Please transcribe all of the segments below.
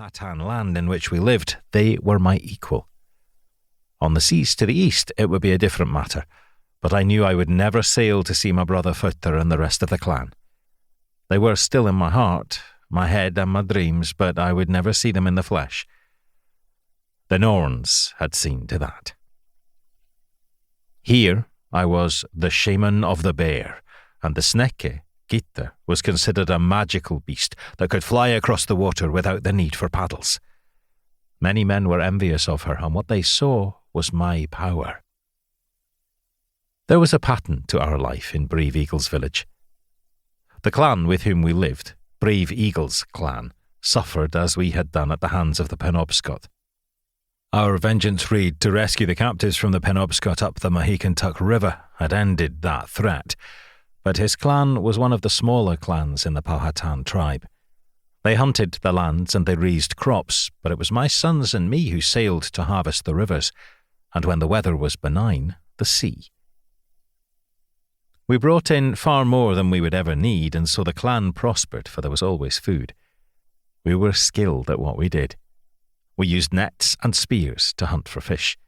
Powhatan land in which we lived, they were my equal. On the seas to the east, it would be a different matter, but I knew I would never sail to see my brother Footer and the rest of the clan. They were still in my heart, my head and my dreams, but I would never see them in the flesh. The Norns had seen to that. Here I was the shaman of the bear, and the Sneke, Gitta, was considered a magical beast that could fly across the water without the need for paddles. Many men were envious of her, and what they saw was my power. There was a pattern to our life in Brave Eagle's village. The clan with whom we lived, Brave Eagle's clan, suffered as we had done at the hands of the Penobscot. Our vengeance raid to rescue the captives from the Penobscot up the Mahickentuck River had ended that threat, but his clan was one of the smaller clans in the Powhatan tribe. They hunted the lands and they raised crops, but it was my sons and me who sailed to harvest the rivers, and when the weather was benign, the sea. We brought in far more than we would ever need, and so the clan prospered, for there was always food. We were skilled at what we did. We used nets and spears to hunt for fish.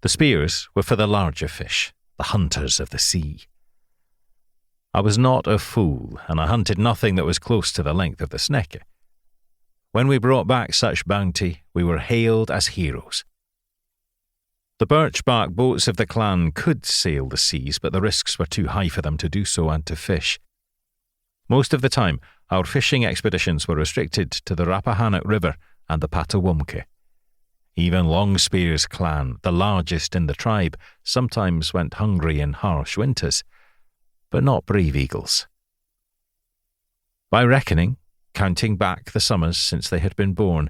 The spears were for the larger fish, the hunters of the sea. I was not a fool, and I hunted nothing that was close to the length of the Sneke. When we brought back such bounty, we were hailed as heroes. The birch-bark boats of the clan could sail the seas, but the risks were too high for them to do so and to fish. Most of the time, our fishing expeditions were restricted to the Rappahannock River and the Patawomke. Even Longspear's clan, the largest in the tribe, sometimes went hungry in harsh winters, but not Brave Eagles. By reckoning, counting back the summers since they had been born,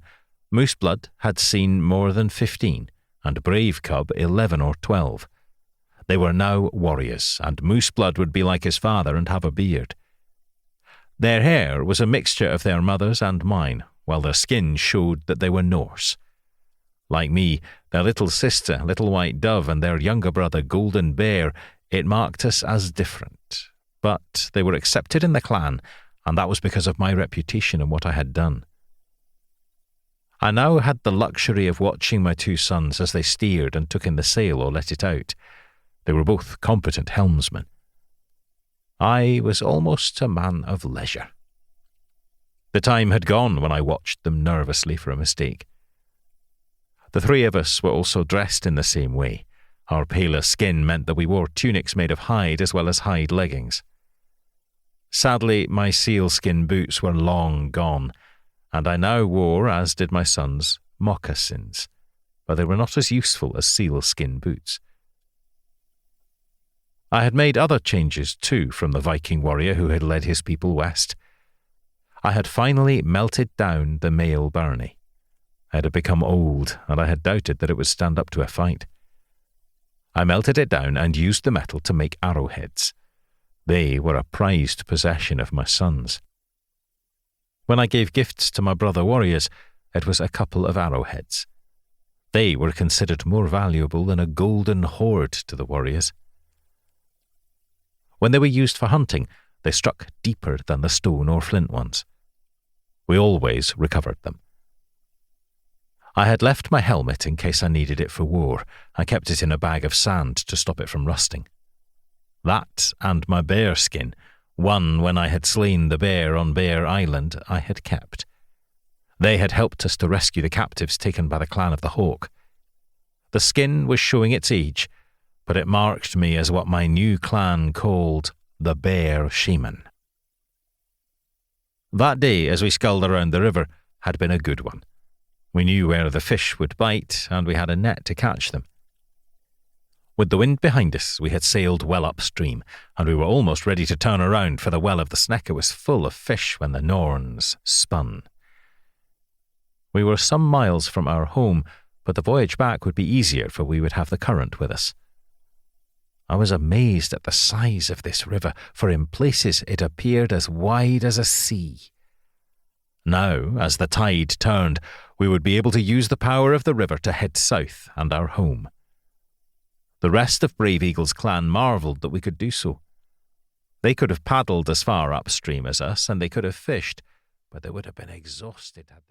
Mooseblood had seen more than 15, and Brave Cub 11 or 12. They were now warriors, and Mooseblood would be like his father and have a beard. Their hair was a mixture of their mother's and mine, while their skin showed that they were Norse. Like me, their little sister, Little White Dove, and their younger brother, Golden Bear, it marked us as different. But they were accepted in the clan, and that was because of my reputation and what I had done. I now had the luxury of watching my two sons as they steered and took in the sail or let it out. They were both competent helmsmen. I was almost a man of leisure. The time had gone when I watched them nervously for a mistake. The three of us were also dressed in the same way. Our paler skin meant that we wore tunics made of hide as well as hide leggings. Sadly, my sealskin boots were long gone, and I now wore, as did my sons, moccasins, but they were not as useful as sealskin boots. I had made other changes too from the Viking warrior who had led his people west. I had finally melted down the male Barney. It had become old, and I had doubted that it would stand up to a fight. I melted it down and used the metal to make arrowheads. They were a prized possession of my sons. When I gave gifts to my brother warriors, it was a couple of arrowheads. They were considered more valuable than a golden hoard to the warriors. When they were used for hunting, they struck deeper than the stone or flint ones. We always recovered them. I had left my helmet in case I needed it for war. I kept it in a bag of sand to stop it from rusting. That and my bear skin, one when I had slain the bear on Bear Island, I had kept. They had helped us to rescue the captives taken by the clan of the Hawk. The skin was showing its age, but it marked me as what my new clan called the Bear Shaman. That day, as we sculled around the river, had been a good one. We knew where the fish would bite, and we had a net to catch them. With the wind behind us, we had sailed well upstream, and we were almost ready to turn around, for the well of the Sneke was full of fish when the Norns spun. We were some miles from our home, but the voyage back would be easier, for we would have the current with us. I was amazed at the size of this river, for in places it appeared as wide as a sea. Now, as the tide turned, we would be able to use the power of the river to head south and our home. The rest of Brave Eagle's clan marvelled that we could do so. They could have paddled as far upstream as us, and they could have fished, but they would have been exhausted had they.